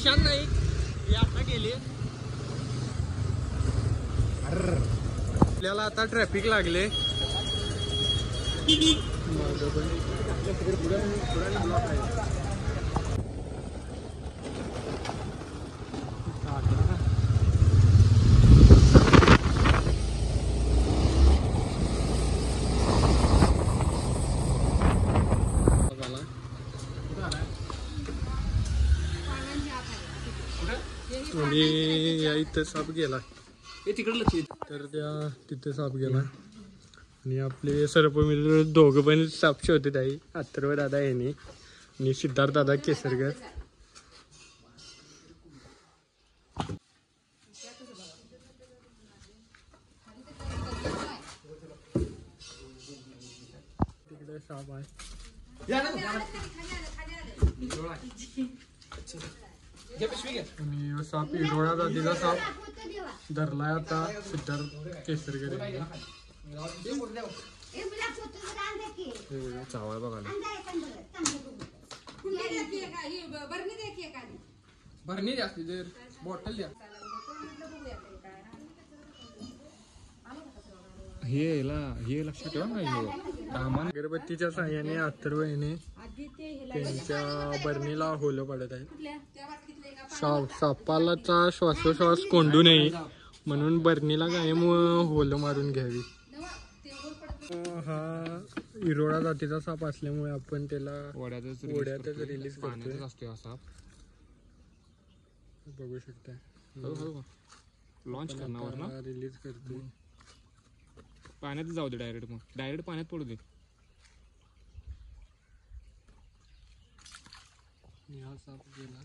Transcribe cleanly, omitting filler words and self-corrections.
ईशान नाईक हे आता गेले. आपल्याला आता ट्रॅफिक लागले. आणि या इथं साप गेला तर त्या तिथे साप गेला. आणि आपले सर्पमित्र दोघं पण साप शोधत आहे. अथर्व दादा यांनी आणि सिद्धार्थ दादा केसरकर. तिकडे साप आहे. आणि साप इरोळा जातीचा साप धरलाय आता सिद्धार्थ केसरकर यांनी. चावळ बघायला भरणी जास्त बॉटल द्या. हे लक्षात ठेवा. अगरबत्तीच्या साह्याने अथर्व याने त्यांच्या बरणीला होलं पडत आहे. सापालाचा श्वासोश्वास कोंडू नये म्हणून बरणीला कायम होलं मारून घ्यावी. हा इरोळा जातीचा साप असल्यामुळे आपण त्याला ओढ्यातच रिलीज करतोय. बघू शकता लॉन्च करणार रिलीज करतो. पाण्यात जाऊ दे डायरेक्ट. मग डायरेक्ट पाण्यात पडू दे. हा साप गेला.